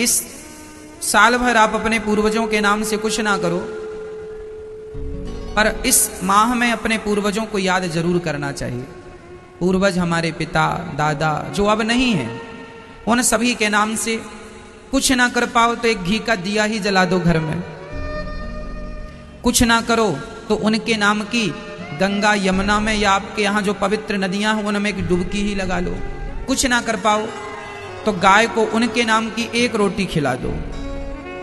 इस साल भर आप अपने पूर्वजों के नाम से कुछ ना करो, पर इस माह में अपने पूर्वजों को याद जरूर करना चाहिए। पूर्वज हमारे पिता दादा जो अब नहीं हैं, उन सभी के नाम से कुछ ना कर पाओ तो एक घी का दिया ही जला दो घर में। कुछ ना करो तो उनके नाम की गंगा यमुना में या आपके यहाँ जो पवित्र नदियां हैं उनमें एक डुबकी ही लगा लो। कुछ ना कर पाओ तो गाय को उनके नाम की एक रोटी खिला दो।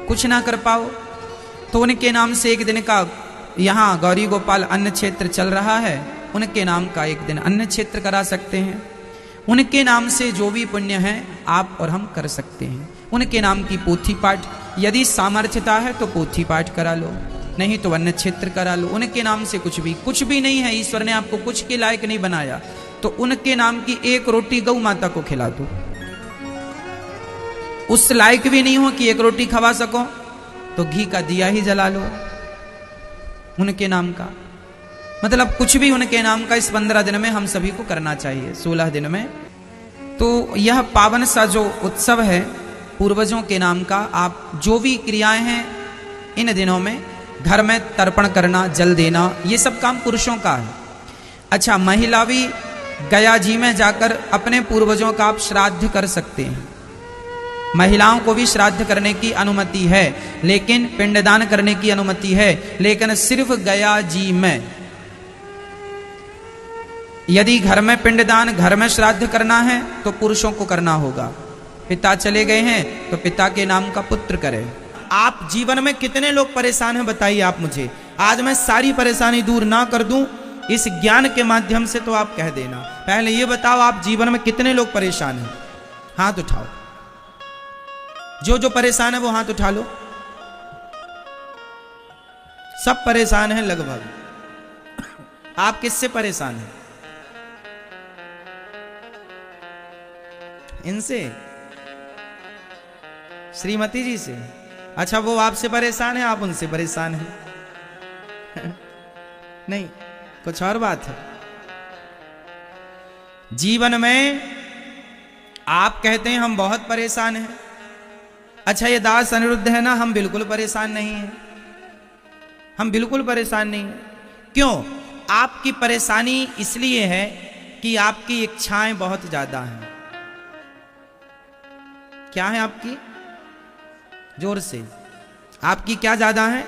कुछ ना कर पाओ तो उनके नाम से एक दिन का, यहाँ गौरी गोपाल अन्न क्षेत्र चल रहा है, उनके नाम का एक दिन अन्न क्षेत्र करा सकते हैं। उनके नाम से जो भी पुण्य है आप और हम कर सकते हैं। उनके नाम की पोथी पाठ, यदि सामर्थ्यता है तो पोथी पाठ करा लो, नहीं तो अन्न क्षेत्र करा लो। उनके नाम से कुछ भी नहीं है, ईश्वर ने आपको कुछ के लायक नहीं बनाया, तो उनके नाम की एक रोटी गौ माता को खिला दो। उस लायक भी नहीं हो कि एक रोटी खवा सको तो घी का दिया ही जला लो उनके नाम का। मतलब कुछ भी उनके नाम का इस 15 दिन में हम सभी को करना चाहिए, 16 दिन में। तो यह पावन सा जो उत्सव है पूर्वजों के नाम का, आप जो भी क्रियाएं हैं इन दिनों में, घर में तर्पण करना, जल देना, ये सब काम पुरुषों का है। अच्छा, महिला भी गया जी में जाकर अपने पूर्वजों का आप श्राद्ध कर सकते हैं। महिलाओं को भी श्राद्ध करने की अनुमति है, लेकिन पिंडदान करने की अनुमति है, लेकिन सिर्फ गया जी में। यदि घर में पिंडदान, घर में श्राद्ध करना है तो पुरुषों को करना होगा। पिता चले गए हैं तो पिता के नाम का पुत्र करे। आप जीवन में कितने लोग परेशान हैं बताइए आप मुझे। आज मैं सारी परेशानी दूर ना कर दूं इस ज्ञान के माध्यम से तो आप कह देना। पहले ये बताओ आप जीवन में कितने लोग परेशान हैं? हाथ उठाओ, जो परेशान है वो हाथ उठा लो। सब परेशान हैं लगभग। आप किससे परेशान हैं? इनसे, श्रीमती जी से। अच्छा, वो आपसे परेशान है, आप उनसे परेशान हैं? नहीं, कुछ और बात है। जीवन में आप कहते हैं हम बहुत परेशान हैं। अच्छा, ये दास अनिरुद्ध है ना, हम बिल्कुल परेशान नहीं हैं। हम बिल्कुल परेशान नहीं हैं। क्यों? आपकी परेशानी इसलिए है कि आपकी इच्छाएं बहुत ज्यादा हैं। क्या है आपकी? जोर से, आपकी क्या ज्यादा है?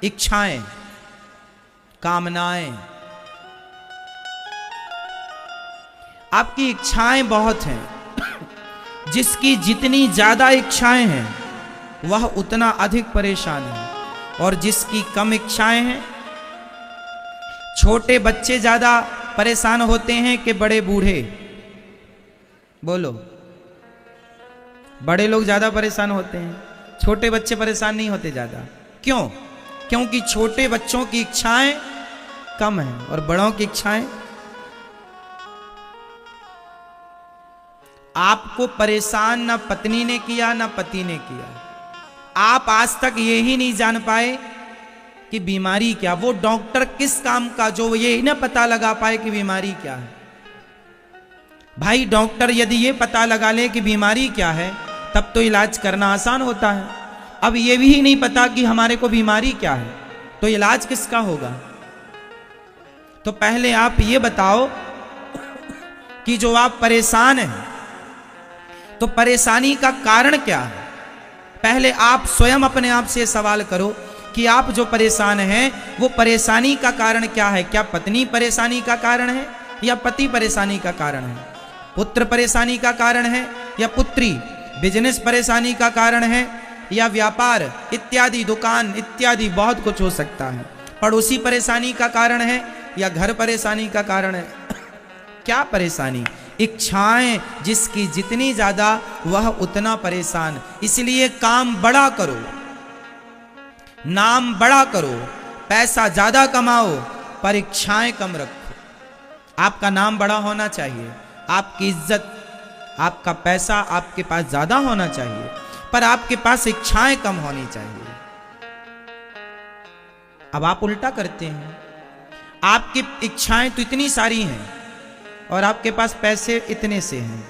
इच्छाएं, कामनाएं। आपकी इच्छाएं बहुत हैं। जिसकी जितनी ज्यादा इच्छाएं हैं वह उतना अधिक परेशान है, और जिसकी कम इच्छाएं हैं, छोटे बच्चे ज्यादा परेशान होते हैं कि बड़े बूढ़े? बोलो, बड़े लोग ज्यादा परेशान होते हैं, छोटे बच्चे परेशान नहीं होते ज्यादा। क्यों? क्योंकि छोटे बच्चों की इच्छाएं कम हैं और बड़ों की इच्छाएं। आपको परेशान ना पत्नी ने किया ना पति ने किया। आप आज तक ये ही नहीं जान पाए कि बीमारी क्या। वो डॉक्टर किस काम का जो ये ना पता लगा पाए कि बीमारी क्या है। भाई, डॉक्टर यदि ये पता लगा ले कि बीमारी क्या है तब तो इलाज करना आसान होता है। अब ये भी नहीं पता कि हमारे को बीमारी क्या है, तो इलाज किसका होगा? तो पहले आप ये बताओ कि जो आप परेशान हैं तो परेशानी का कारण क्या है। पहले आप स्वयं अपने आप से सवाल करो कि आप जो परेशान हैं वो परेशानी का कारण क्या है। क्या पत्नी परेशानी का कारण है या पति परेशानी का कारण है? पुत्र परेशानी का कारण है या पुत्री? बिजनेस परेशानी का कारण है या व्यापार इत्यादि, दुकान इत्यादि, बहुत कुछ हो सकता है। पड़ोसी परेशानी का कारण है या घर परेशानी का कारण है? क्या परेशानी? इच्छाएं जिसकी जितनी ज्यादा वह उतना परेशान। इसलिए काम बड़ा करो, नाम बड़ा करो, पैसा ज्यादा कमाओ, पर इच्छाएं कम रखो। आपका नाम बड़ा होना चाहिए, आपकी इज्जत, आपका पैसा आपके पास ज्यादा होना चाहिए, पर आपके पास इच्छाएं कम होनी चाहिए। अब आप उल्टा करते हैं। आपकी इच्छाएं तो इतनी सारी हैं और आपके पास पैसे इतने से हैं।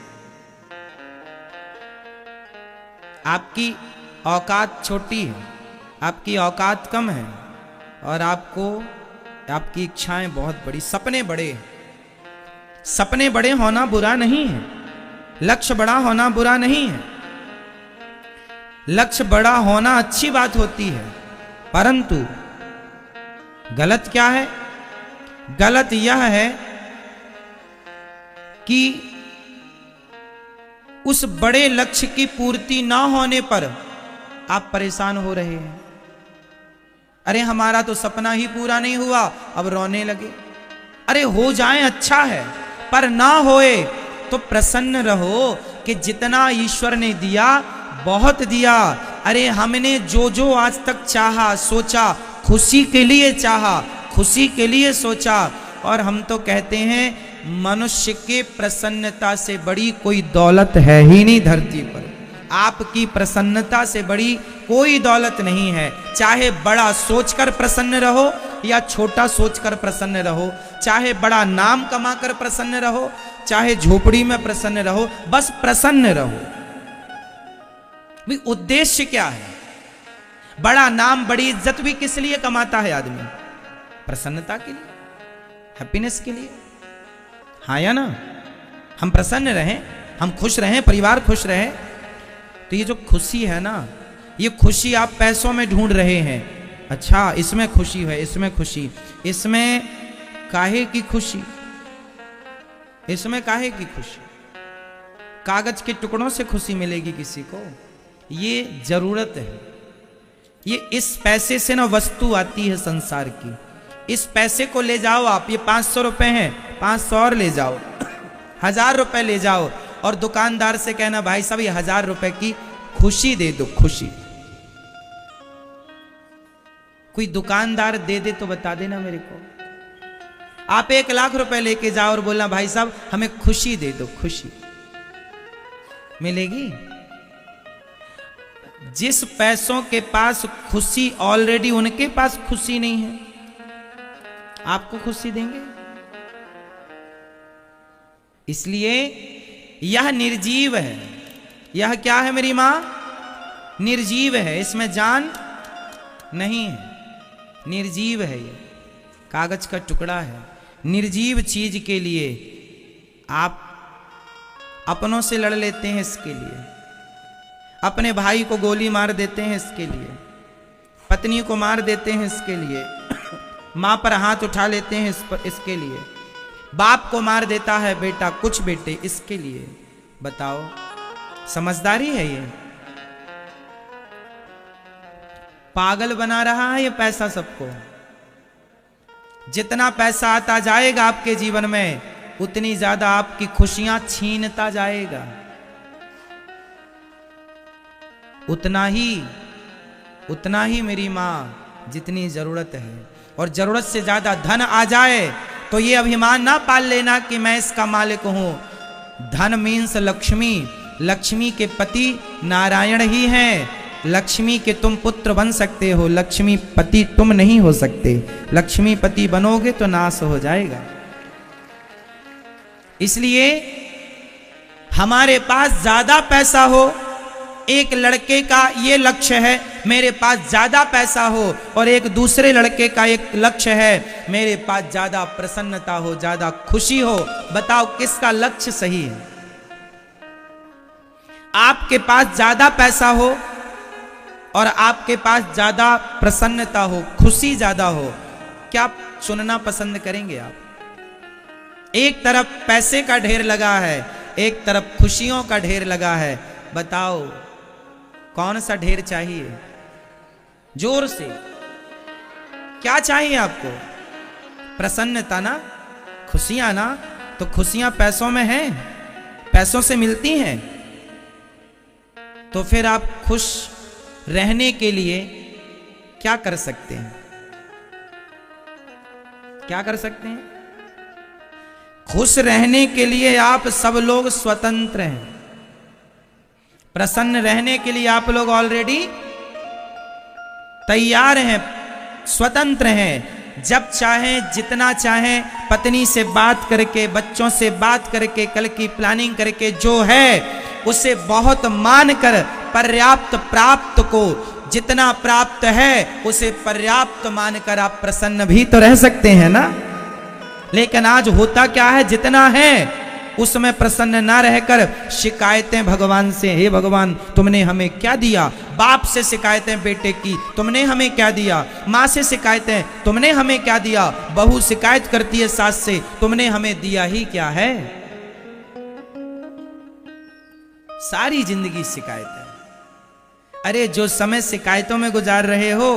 आपकी औकात छोटी है, आपकी औकात कम है और आपकी इच्छाएं बहुत बड़ी, सपने बड़े हैं। सपने बड़े होना बुरा नहीं है, लक्ष्य बड़ा होना बुरा नहीं है, लक्ष्य बड़ा होना अच्छी बात होती है। परंतु गलत क्या है? गलत यह है कि उस बड़े लक्ष्य की पूर्ति ना होने पर आप परेशान हो रहे हैं। अरे हमारा तो सपना ही पूरा नहीं हुआ, अब रोने लगे। अरे हो जाए अच्छा है, पर ना होए तो प्रसन्न रहो कि जितना ईश्वर ने दिया बहुत दिया। अरे हमने जो जो आज तक चाहा सोचा, खुशी के लिए चाहा, खुशी के लिए सोचा। और हम तो कहते हैं मनुष्य के प्रसन्नता से बड़ी कोई दौलत है ही नहीं धरती पर। आपकी प्रसन्नता से बड़ी कोई दौलत नहीं है। चाहे बड़ा सोचकर प्रसन्न रहो या छोटा सोचकर प्रसन्न रहो, चाहे बड़ा नाम कमाकर प्रसन्न रहो, चाहे झोपड़ी में प्रसन्न रहो, बस प्रसन्न रहो। भी उद्देश्य क्या है? बड़ा नाम बड़ी इज्जत भी किस लिए कमाता है आदमी? प्रसन्नता के लिए, हैप्पीनेस के लिए। हाँ या ना? हम प्रसन्न रहें, हम खुश रहें, परिवार खुश रहे। तो ये जो खुशी है ना, ये खुशी आप पैसों में ढूंढ रहे हैं। अच्छा इसमें खुशी है, इसमें खुशी, इसमें काहे की खुशी? इसमें काहे की खुशी? कागज के टुकड़ों से खुशी मिलेगी किसी को? ये जरूरत है। ये इस पैसे से ना वस्तु आती है संसार की। इस पैसे को ले जाओ आप, ये 500 रुपए हैं, 500 और ले जाओ, 1000 रुपए ले जाओ और दुकानदार से कहना भाई साहब ये 1000 रुपए की खुशी दे दो। खुशी कोई दुकानदार दे दे तो बता देना मेरे को। आप 1 लाख रुपए लेके जाओ और बोलना भाई साहब हमें खुशी दे दो। खुशी मिलेगी? जिस पैसों के पास खुशी ऑलरेडी, उनके पास खुशी नहीं है, आपको खुशी देंगे? इसलिए यह निर्जीव है। यह क्या है मेरी मां? निर्जीव है, इसमें जान नहीं है, निर्जीव है। ये कागज का टुकड़ा है। निर्जीव चीज के लिए आप अपनों से लड़ लेते हैं, इसके लिए अपने भाई को गोली मार देते हैं, इसके लिए पत्नी को मार देते हैं, इसके लिए मां पर हाथ उठा लेते हैं, इसके लिए बाप को मार देता है बेटा, कुछ बेटे इसके लिए। बताओ समझदारी है ये? पागल बना रहा है ये पैसा सबको। जितना पैसा आता जाएगा आपके जीवन में, उतनी ज्यादा आपकी खुशियां छीनता जाएगा। उतना ही मेरी मां जितनी जरूरत है। और जरूरत से ज्यादा धन आ जाए तो ये अभिमान ना पाल लेना कि मैं इसका मालिक हूं। धन मीन्स लक्ष्मी। लक्ष्मी के पति नारायण ही हैं। लक्ष्मी के तुम पुत्र बन सकते हो, लक्ष्मी पति तुम नहीं हो सकते। लक्ष्मी पति बनोगे तो नाश हो जाएगा। इसलिए हमारे पास ज्यादा पैसा हो, एक लड़के का ये लक्ष्य है मेरे पास ज्यादा पैसा हो, और एक दूसरे लड़के का एक लक्ष्य है मेरे पास ज्यादा प्रसन्नता हो, ज्यादा खुशी हो। बताओ किसका लक्ष्य सही है? आपके पास ज्यादा पैसा हो और आपके पास ज्यादा प्रसन्नता हो, खुशी ज्यादा हो, क्या चुनना पसंद करेंगे आप? एक तरफ पैसे का ढेर लगा है, एक तरफ खुशियों का ढेर लगा है। बताओ कौन सा ढेर चाहिए? जोर से क्या चाहिए आपको? प्रसन्नता ना, खुशियां ना? तो खुशियां पैसों में हैं, पैसों से मिलती हैं। तो फिर आप खुश रहने के लिए क्या कर सकते हैं? क्या कर सकते हैं? खुश रहने के लिए आप सब लोग स्वतंत्र हैं। प्रसन्न रहने के लिए आप लोग ऑलरेडी तैयार हैं, स्वतंत्र हैं। जब चाहें, जितना चाहें, पत्नी से बात करके, बच्चों से बात करके, कल की प्लानिंग करके, जो है उसे बहुत मानकर पर्याप्त प्राप्त को, जितना प्राप्त है उसे पर्याप्त मानकर आप प्रसन्न भी तो रह सकते हैं ना। लेकिन आज होता क्या है, जितना है उसमें प्रसन्न ना रहकर शिकायतें भगवान से, हे भगवान तुमने हमें क्या दिया। बाप से शिकायतें बेटे की, तुमने हमें क्या दिया। माँ से शिकायतें, तुमने हमें क्या दिया। बहू शिकायत करती है सास से, तुमने हमें दिया ही क्या है। सारी जिंदगी शिकायत है। अरे जो समय शिकायतों में गुजार रहे हो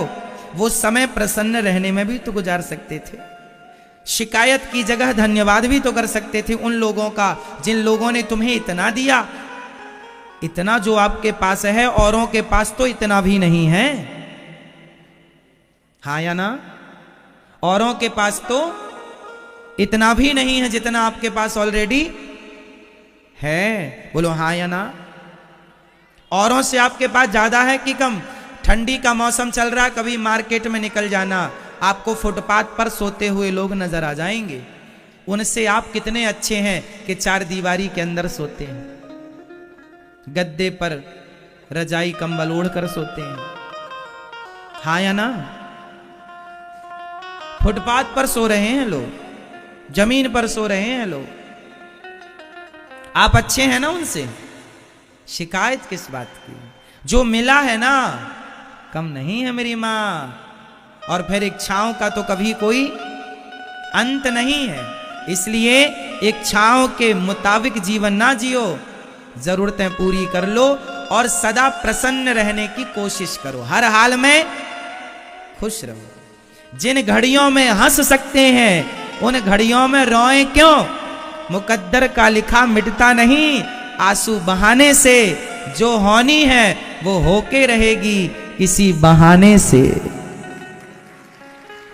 वो समय प्रसन्न रहने में भी तो गुजार सकते थे। शिकायत की जगह धन्यवाद भी तो कर सकते थे उन लोगों का जिन लोगों ने तुम्हें इतना दिया। इतना जो आपके पास है औरों के पास तो इतना भी नहीं है, हाँ या ना। औरों के पास तो इतना भी नहीं है जितना आपके पास ऑलरेडी है। बोलो हाँ या ना। औरों से आपके पास ज्यादा है कि कम। ठंडी का मौसम चल रहा है, कभी मार्केट में निकल जाना, आपको फुटपाथ पर सोते हुए लोग नजर आ जाएंगे। उनसे आप कितने अच्छे हैं कि चार दीवारी के अंदर सोते हैं, गद्दे पर रजाई कंबल ओढ़कर सोते हैं, हाँ या ना। फुटपाथ पर सो रहे हैं लोग, जमीन पर सो रहे हैं लोग। आप अच्छे हैं ना उनसे। शिकायत किस बात की। जो मिला है ना कम नहीं है मेरी माँ। और फिर इच्छाओं का तो कभी कोई अंत नहीं है। इसलिए इच्छाओं के मुताबिक जीवन ना जियो, जरूरतें पूरी कर लो और सदा प्रसन्न रहने की कोशिश करो। हर हाल में खुश रहो। जिन घड़ियों में हंस सकते हैं उन घड़ियों में रोएं क्यों। मुकद्दर का लिखा मिटता नहीं आंसू बहाने से। जो होनी है वो होके रहेगी किसी बहाने से।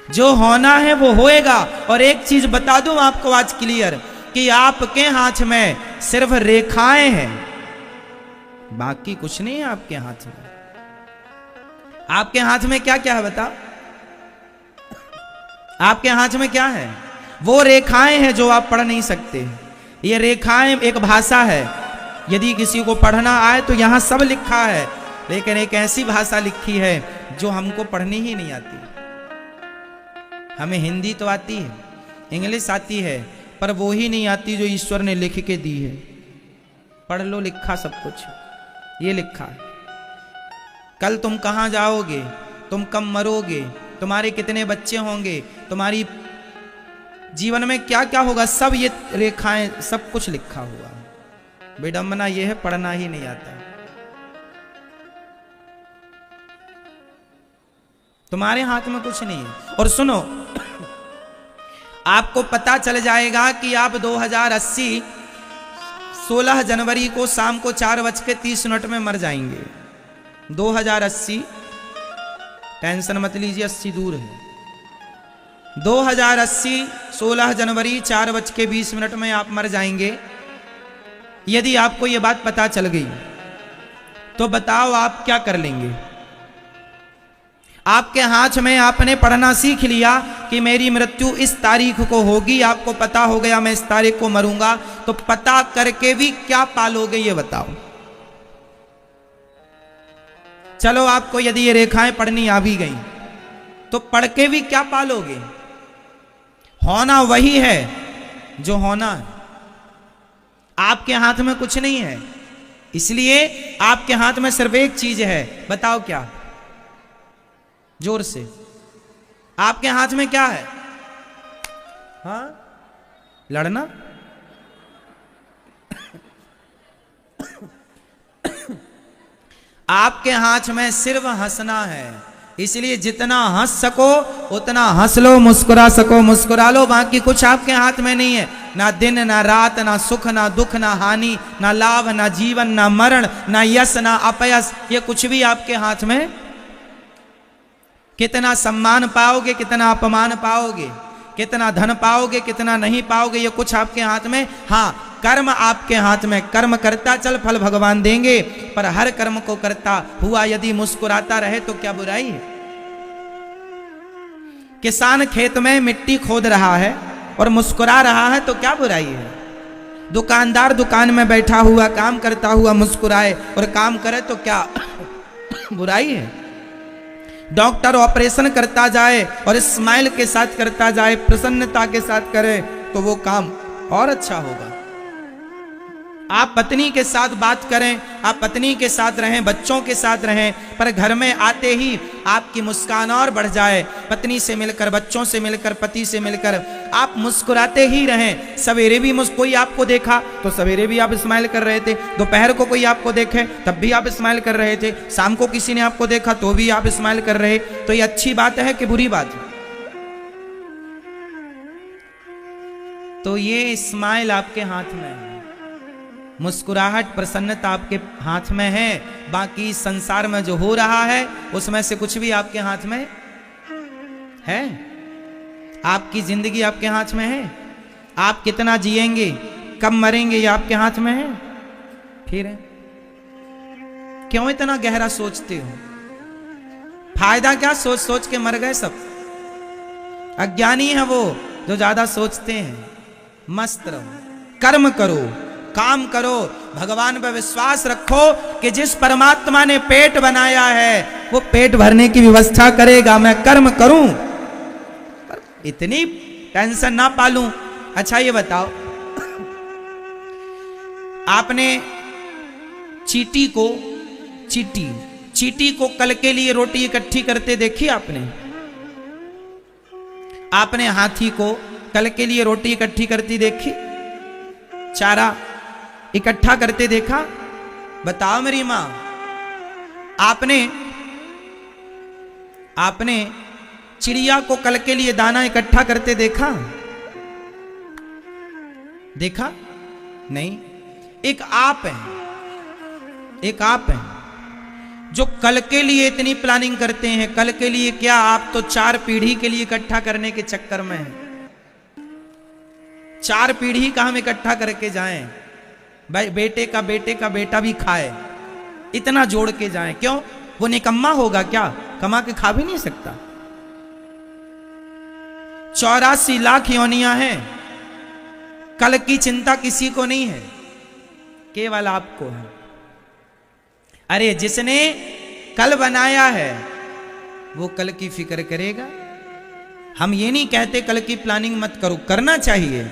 जो होना है वो होएगा। और एक चीज बता दूं आपको आज क्लियर कि आपके हाथ में सिर्फ रेखाएं हैं, बाकी कुछ नहीं है आपके हाथ में। आपके हाथ में क्या क्या है बताओ। आपके हाथ में क्या है। वो रेखाएं हैं जो आप पढ़ नहीं सकते। ये रेखाएं एक भाषा है। यदि किसी को पढ़ना आए तो यहां सब लिखा है, लेकिन एक ऐसी भाषा लिखी है जो हमको पढ़नी ही नहीं आती। हमें हिंदी तो आती है, इंग्लिश आती है, पर वो ही नहीं आती जो ईश्वर ने लिख के दी है। पढ़ लो, लिखा सब कुछ, ये लिखा है। कल तुम कहां जाओगे, तुम कब मरोगे, तुम्हारे कितने बच्चे होंगे, तुम्हारी जीवन में क्या क्या होगा, सब ये रेखाएं, सब कुछ लिखा हुआ है। विडंबना ये है पढ़ना ही नहीं आता। तुम्हारे हाथ में कुछ नहीं है। और सुनो, आपको पता चल जाएगा कि आप 2080 16 जनवरी को शाम को 4:30 में मर जाएंगे। 2080, टेंशन मत लीजिए, 80 दूर है। 2080 16 जनवरी 4:20 में आप मर जाएंगे। यदि आपको यह बात पता चल गई तो बताओ आप क्या कर लेंगे। आपके हाथ में आपने पढ़ना सीख लिया कि मेरी मृत्यु इस तारीख को होगी, आपको पता हो गया मैं इस तारीख को मरूंगा, तो पता करके भी क्या पालोगे ये बताओ। चलो आपको यदि ये रेखाएं पढ़नी आ भी गई तो पढ़ के भी क्या पालोगे। होना वही है जो होना है। आपके हाथ में कुछ नहीं है। इसलिए आपके हाथ में सिर्फ एक चीज है, बताओ क्या। जोर से, आपके हाथ में क्या है। हाँ, लड़ना। आपके हाथ में सिर्फ हंसना है। इसलिए जितना हंस सको उतना हंस लो, मुस्कुरा सको मुस्कुरा लो। बाकी कुछ आपके हाथ में नहीं है। ना दिन ना रात, ना सुख ना दुख, ना हानि, ना लाभ, ना जीवन, ना मरण, ना यश, ना अपयश, ये कुछ भी आपके हाथ में। कितना सम्मान पाओगे, कितना अपमान पाओगे, कितना धन पाओगे, कितना नहीं पाओगे, ये कुछ आपके हाथ में। हाँ, कर्म आपके हाथ में। कर्म करता चल, फल भगवान देंगे। पर हर कर्म को करता हुआ यदि मुस्कुराता रहे तो क्या बुराई है। किसान खेत में मिट्टी खोद रहा है और मुस्कुरा रहा है तो क्या बुराई है। दुकानदार दुकान में बैठा हुआ काम करता हुआ मुस्कुराए और काम करे तो क्या बुराई है? डॉक्टर ऑपरेशन करता जाए और स्माइल के साथ करता जाए, प्रसन्नता के साथ करे तो वो काम और अच्छा होगा। आप पत्नी के साथ बात करें, आप पत्नी के साथ रहें, बच्चों के साथ रहें, पर घर में आते ही आपकी मुस्कान और बढ़ जाए। पत्नी से मिलकर, बच्चों से मिलकर, पति से मिलकर आप मुस्कुराते ही रहें। सवेरे भी कोई आपको देखा तो सवेरे भी आप स्माइल कर रहे थे, दोपहर को कोई आपको देखे तब भी आप स्माइल कर रहे थे, शाम को किसी ने आपको देखा तो भी आप स्माइल कर रहे। तो ये अच्छी बात है कि बुरी बात है? तो ये स्माइल आपके हाथ में है, मुस्कुराहट, प्रसन्नता आपके हाथ में है। बाकी संसार में जो हो रहा है उसमें से कुछ भी आपके हाथ में है? आपकी जिंदगी आपके हाथ में है। आप कितना जिएंगे, कब मरेंगे, ये आपके हाथ में है। फिर क्यों इतना गहरा सोचते हो? फायदा क्या सोच सोच के मर गए सब। अज्ञानी है वो जो ज्यादा सोचते हैं। मस्त रहो, कर्म करो, काम करो, भगवान पर विश्वास रखो कि जिस परमात्मा ने पेट बनाया है वो पेट भरने की व्यवस्था करेगा। मैं कर्म करूं, इतनी टेंशन ना पालूं। अच्छा ये बताओ, आपने चींटी को कल के लिए रोटी इकट्ठी करते देखी? आपने हाथी को कल के लिए रोटी इकट्ठी करती देखी? चारा इकट्ठा करते देखा? बताओ मेरी मां, आपने चिड़िया को कल के लिए दाना इकट्ठा करते देखा? देखा नहीं। एक आप है जो कल के लिए इतनी प्लानिंग करते हैं। कल के लिए क्या, आप तो 4 पीढ़ी के लिए इकट्ठा करने के चक्कर में हैं। 4 पीढ़ी का हम इकट्ठा करके जाएं, भाई बेटे का बेटा भी खाए, इतना जोड़ के जाएं। क्यों? वो निकम्मा होगा क्या? कमा के खा भी नहीं सकता। 84 लाख योनियां हैं। कल की चिंता किसी को नहीं है, केवल आपको है। अरे जिसने कल बनाया है वो कल की फिक्र करेगा। हम ये नहीं कहते कल की प्लानिंग मत करो, करना चाहिए।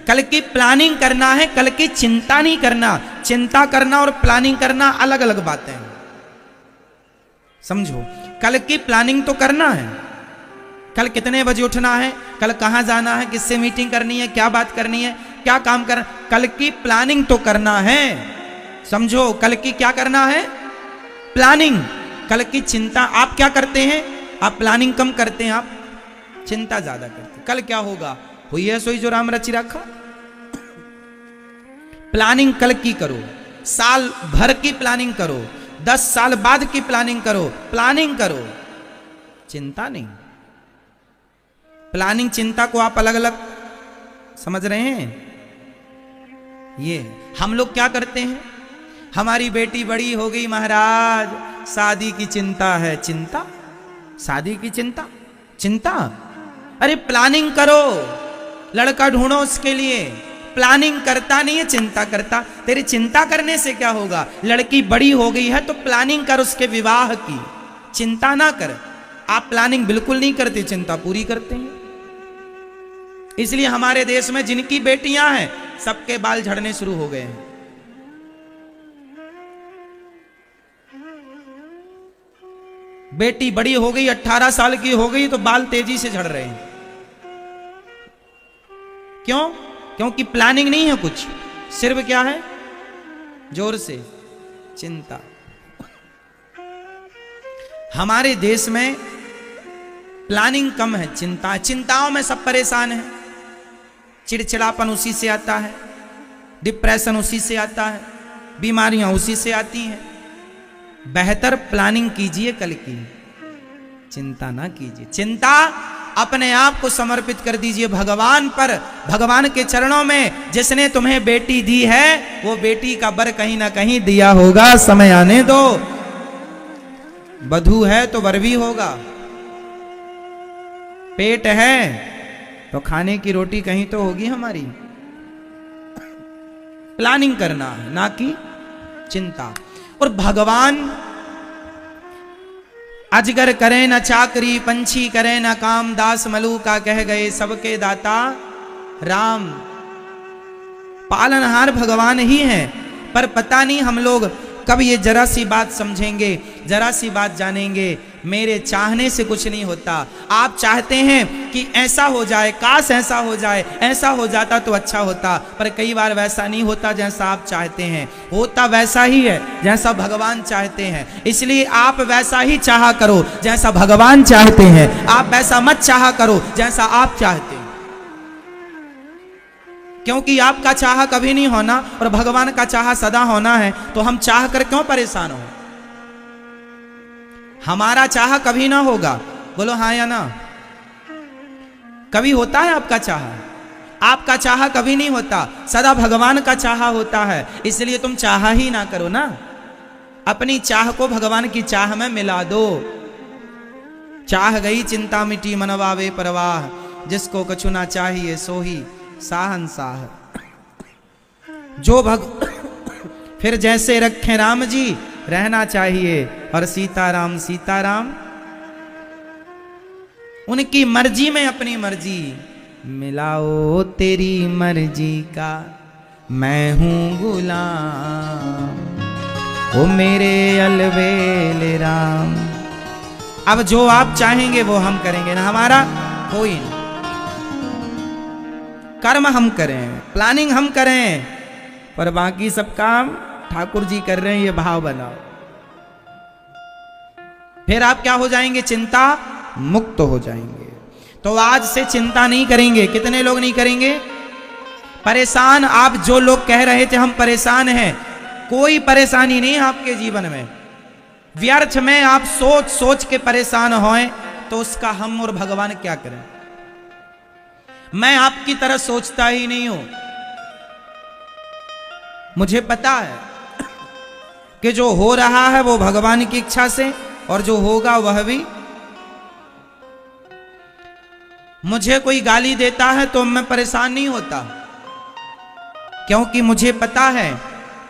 कल की प्लानिंग करना है, कल की चिंता नहीं करना। चिंता करना और प्लानिंग करना अलग अलग बातें हैं, समझो। कल की प्लानिंग तो करना है, कल कितने बजे उठना है, कल कहां जाना है, किससे मीटिंग करनी है, क्या बात करनी है, क्या काम करना, कल की प्लानिंग तो करना है, समझो। कल की क्या करना है? प्लानिंग। कल की चिंता आप क्या करते हैं? आप प्लानिंग कम करते हैं, आप चिंता ज्यादा करते हैं। कल क्या होगा, हुई है सोई जो राम रचि रखा। प्लानिंग कल की करो, साल भर की प्लानिंग करो, 10 साल बाद की प्लानिंग करो। प्लानिंग करो, चिंता नहीं। प्लानिंग चिंता को आप अलग अलग समझ रहे हैं। ये हम लोग क्या करते हैं, हमारी बेटी बड़ी हो गई महाराज, शादी की चिंता है। चिंता? शादी की चिंता? अरे प्लानिंग करो, लड़का ढूंढो उसके लिए। प्लानिंग करता नहीं है, चिंता करता। तेरी चिंता करने से क्या होगा? लड़की बड़ी हो गई है तो प्लानिंग कर उसके विवाह की, चिंता ना कर। आप प्लानिंग बिल्कुल नहीं करते, चिंता पूरी करते हैं। इसलिए हमारे देश में जिनकी बेटियां हैं सबके बाल झड़ने शुरू हो गए हैं। बेटी बड़ी हो गई, 18 साल की हो गई तो बाल तेजी से झड़ रहे हैं। क्यों? क्योंकि प्लानिंग नहीं है कुछ, सिर्फ क्या है, जोर से चिंता। हमारे देश में प्लानिंग कम है, चिंताओं में सब परेशान है। चिड़चिड़ापन उसी से आता है, डिप्रेशन उसी से आता है, बीमारियां उसी से आती हैं। बेहतर प्लानिंग कीजिए कल की, चिंता ना कीजिए। चिंता अपने आप को समर्पित कर दीजिए भगवान पर, भगवान के चरणों में। जिसने तुम्हें बेटी दी है वो बेटी का वर कहीं ना कहीं दिया होगा, समय आने दो। बधू है तो वर भी होगा, पेट है तो खाने की रोटी कहीं तो होगी हमारी। प्लानिंग करना है, ना कि चिंता। और भगवान अजगर करे न चाकरी, पंछी करे न काम, दास मलूका कह गए सबके दाता राम। पालनहार भगवान ही हैं, पर पता नहीं हम लोग कब ये जरा सी बात समझेंगे, जरा सी बात जानेंगे। मेरे चाहने से कुछ नहीं होता। आप चाहते हैं कि ऐसा हो जाए, काश ऐसा हो जाए, ऐसा हो जाता तो अच्छा होता, पर कई बार वैसा नहीं होता जैसा आप चाहते हैं। होता वैसा ही है जैसा भगवान चाहते हैं। इसलिए आप वैसा ही चाहा करो जैसा भगवान चाहते हैं। आप वैसा मत चाहा करो जैसा आप चाहते हैं, क्योंकि आपका चाह कभी नहीं होना और भगवान का चाह सदा होना है। तो हम चाह कर क्यों परेशान हो? हमारा चाह कभी ना होगा, बोलो हाँ या ना। कभी होता है आपका चाह? आपका चाह कभी नहीं होता, सदा भगवान का चाह होता है। इसलिए तुम चाह ही ना करो ना, अपनी चाह को भगवान की चाह में मिला दो। चाह गई चिंता मिटी मनवावे परवाह, जिसको कछु ना चाहिए सो ही साहंसाह। जो फिर जैसे रखे राम जी रहना चाहिए, और सीताराम सीताराम। उनकी मर्जी में अपनी मर्जी मिलाओ, तेरी मर्जी का मैं हूं गुलाम, ओ मेरे अलवेल राम। अब जो आप चाहेंगे वो हम करेंगे ना, हमारा कोई नहीं। कर्म हम करें, प्लानिंग हम करें, पर बाकी सब काम ठाकुर जी कर रहे हैं, ये भाव बनाओ। फिर आप क्या हो जाएंगे? चिंता मुक्त हो जाएंगे। तो आज से चिंता नहीं करेंगे। कितने लोग नहीं करेंगे? परेशान आप जो लोग कह रहे थे हम परेशान हैं, कोई परेशानी नहीं है आपके जीवन में। व्यर्थ में आप सोच सोच के परेशान होएं तो उसका हम और भगवान क्या करें? मैं आपकी तरह सोचता ही नहीं हूं। मुझे पता है कि जो हो रहा है वो भगवान की इच्छा से, और जो होगा वह भी। मुझे कोई गाली देता है तो मैं परेशान नहीं होता, क्योंकि मुझे पता है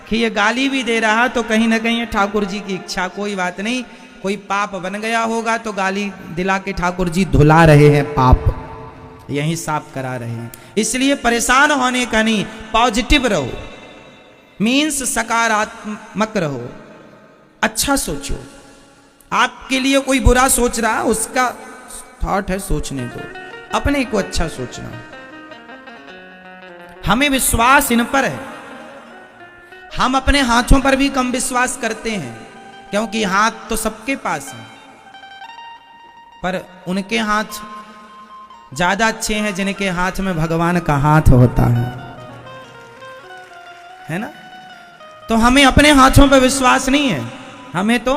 कि ये गाली भी दे रहा तो कहीं ना कहीं ठाकुर जी की इच्छा। कोई बात नहीं, कोई पाप बन गया होगा तो गाली दिला के ठाकुर जी धुला रहे हैं, पाप यहीं साफ करा रहे हैं। इसलिए परेशान होने का नहीं, पॉजिटिव रहो, मीन्स सकारात्मक रहो, अच्छा सोचो। आपके लिए कोई बुरा सोच रहा है, उसका थॉट है, सोचने दो, अपने को अच्छा सोचना। हमें विश्वास इन पर है। हम अपने हाथों पर भी कम विश्वास करते हैं, क्योंकि हाथ तो सबके पास है, पर उनके हाथ ज्यादा अच्छे हैं जिनके हाथ में भगवान का हाथ होता है ना। तो हमें अपने हाथों पर विश्वास नहीं है, हमें तो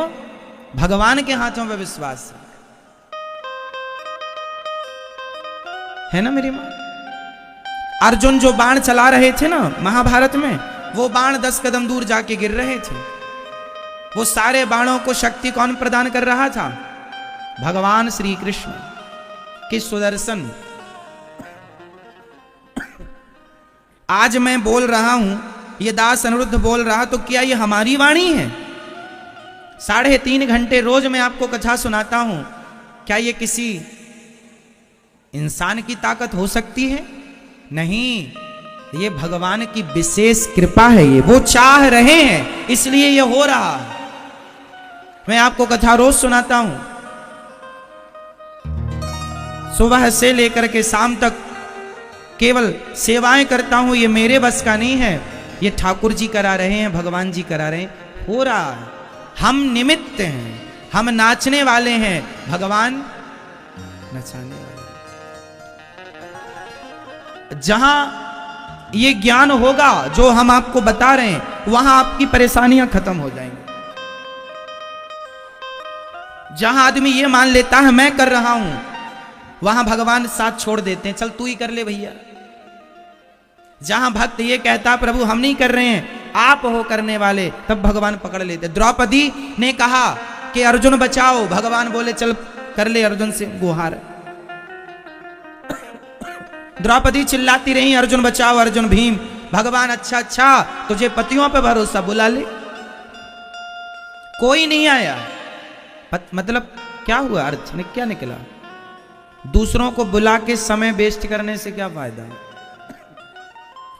भगवान के हाथों पर विश्वास है ना मेरी मां। अर्जुन जो बाण चला रहे थे ना महाभारत में, वो बाण 10 कदम दूर जाके गिर रहे थे। वो सारे बाणों को शक्ति कौन प्रदान कर रहा था? भगवान श्री कृष्ण कि सुदर्शन। आज मैं बोल रहा हूं, ये दास अनिरुद्ध बोल रहा, तो क्या ये हमारी वाणी है? 3.5 घंटे रोज मैं आपको कथा सुनाता हूं, क्या ये किसी इंसान की ताकत हो सकती है? नहीं, ये भगवान की विशेष कृपा है। ये वो चाह रहे हैं इसलिए ये हो रहा है। मैं आपको कथा रोज सुनाता हूं, सुबह से लेकर के शाम तक केवल सेवाएं करता हूं। ये मेरे बस का नहीं है, ये ठाकुर जी करा रहे हैं, भगवान जी करा रहे हैं, हो रहा है। हम निमित्त हैं, हम नाचने वाले हैं, भगवान नचाने वाले। जहां ये ज्ञान होगा जो हम आपको बता रहे हैं, वहां आपकी परेशानियां खत्म हो जाएंगी। जहां आदमी ये मान लेता है मैं कर रहा हूं, वहां भगवान साथ छोड़ देते हैं, चल तू ही कर ले भैया। जहां भक्त ये कहता प्रभु हम नहीं कर रहे हैं, आप हो करने वाले, तब भगवान पकड़ लेते। द्रौपदी ने कहा कि अर्जुन बचाओ, भगवान बोले चल कर ले अर्जुन से गुहार। द्रौपदी चिल्लाती रही अर्जुन बचाओ अर्जुन भीम, भगवान अच्छा अच्छा तुझे पतियों पे भरोसा, बुला ले। कोई नहीं आया। मतलब क्या हुआ, अर्थ ने क्या निकला? दूसरों को बुला के समय वेस्ट करने से क्या फायदा?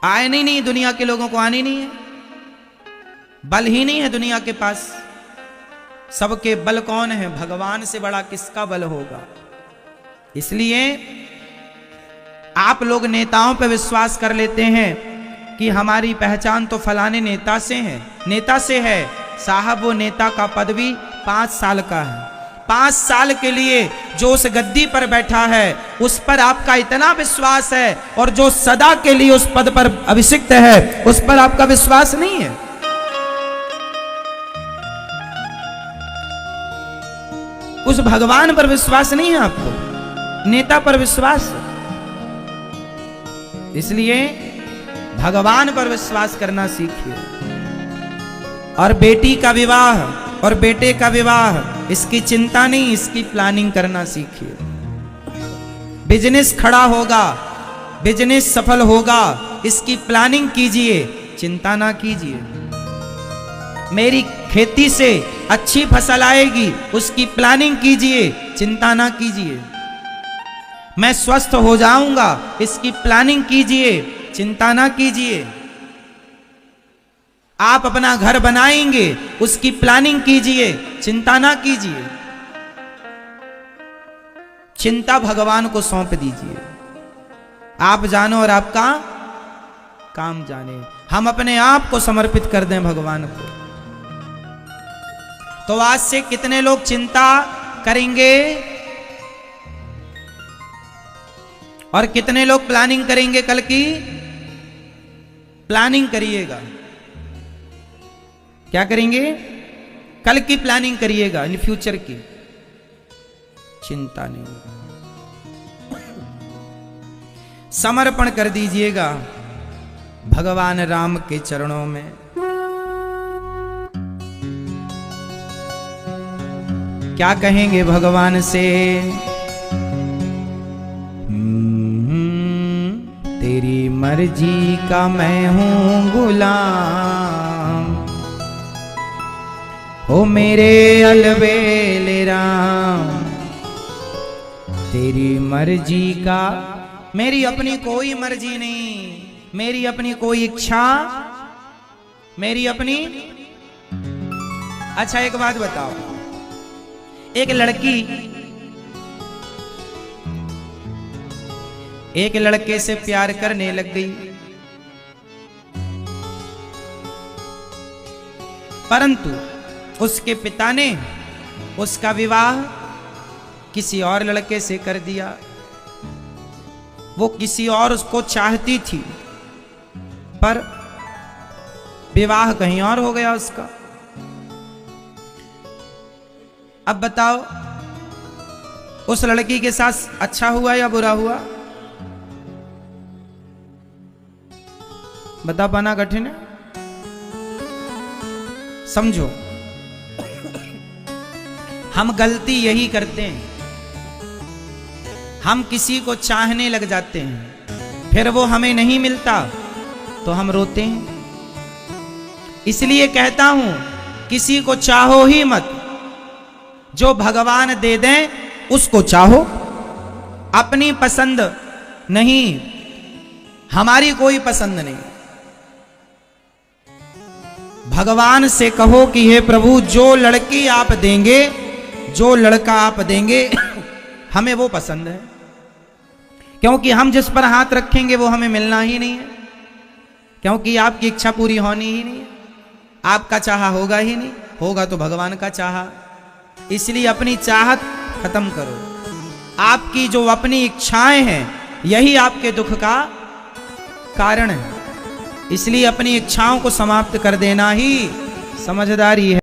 आए नहीं, दुनिया के लोगों को आनी नहीं है, बल ही नहीं है दुनिया के पास। सबके बल कौन है? भगवान से बड़ा किसका बल होगा? इसलिए आप लोग नेताओं पर विश्वास कर लेते हैं कि हमारी पहचान तो फलाने नेता से है, नेता से है। साहब वो नेता का पद भी 5 साल का है। 5 साल के लिए जो उस गद्दी पर बैठा है उस पर आपका इतना विश्वास है, और जो सदा के लिए उस पद पर अभिषिक्त है उस पर आपका विश्वास नहीं है। उस भगवान पर विश्वास नहीं है आपको, नेता पर विश्वास। इसलिए भगवान पर विश्वास करना सीखिए। और बेटी का विवाह और बेटे का विवाह, इसकी चिंता नहीं, इसकी प्लानिंग करना सीखिए। बिजनेस खड़ा होगा, बिजनेस सफल होगा, इसकी प्लानिंग कीजिए, चिंता ना कीजिए। मेरी खेती से अच्छी फसल आएगी, उसकी प्लानिंग कीजिए, चिंता ना कीजिए। मैं स्वस्थ हो जाऊंगा, इसकी प्लानिंग कीजिए, चिंता ना कीजिए। आप अपना घर बनाएंगे, उसकी प्लानिंग कीजिए, चिंता ना कीजिए। चिंता भगवान को सौंप दीजिए। आप जानो और आपका काम जाने। हम अपने आप को समर्पित कर दें भगवान को। तो आज से कितने लोग चिंता करेंगे और कितने लोग प्लानिंग करेंगे? कल की प्लानिंग करिएगा। क्या करेंगे? कल की प्लानिंग करिएगा, इन फ्यूचर की चिंता नहीं। समर्पण कर दीजिएगा भगवान राम के चरणों में। क्या कहेंगे भगवान से? तेरी मर्जी का मैं हूं गुलाम, ओ मेरे अलबेले राम। तेरी मर्जी का, मेरी अपनी कोई मर्जी नहीं, मेरी अपनी कोई इच्छा, मेरी अपनी। अच्छा एक बात बताओ, एक लड़की एक लड़के से प्यार करने लग गई, परंतु उसके पिता ने उसका विवाह किसी और लड़के से कर दिया। वो किसी और उसको चाहती थी, पर विवाह कहीं और हो गया उसका। अब बताओ उस लड़की के साथ अच्छा हुआ या बुरा हुआ? बता पाना कठिन है। समझो, हम गलती यही करते हैं, हम किसी को चाहने लग जाते हैं, फिर वो हमें नहीं मिलता तो हम रोते हैं। इसलिए कहता हूं किसी को चाहो ही मत, जो भगवान दे दें उसको चाहो। अपनी पसंद नहीं, हमारी कोई पसंद नहीं। भगवान से कहो कि हे प्रभु, जो लड़की आप देंगे, जो लड़का आप देंगे हमें वो पसंद है, क्योंकि हम जिस पर हाथ रखेंगे वो हमें मिलना ही नहीं है, क्योंकि आपकी इच्छा पूरी होनी ही नहीं है, आपका चाहा होगा ही नहीं, होगा तो भगवान का चाहा। इसलिए अपनी चाहत खत्म करो। आपकी जो अपनी इच्छाएं हैं यही आपके दुख का कारण है। इसलिए अपनी इच्छाओं को समाप्त कर देना ही समझदारी है।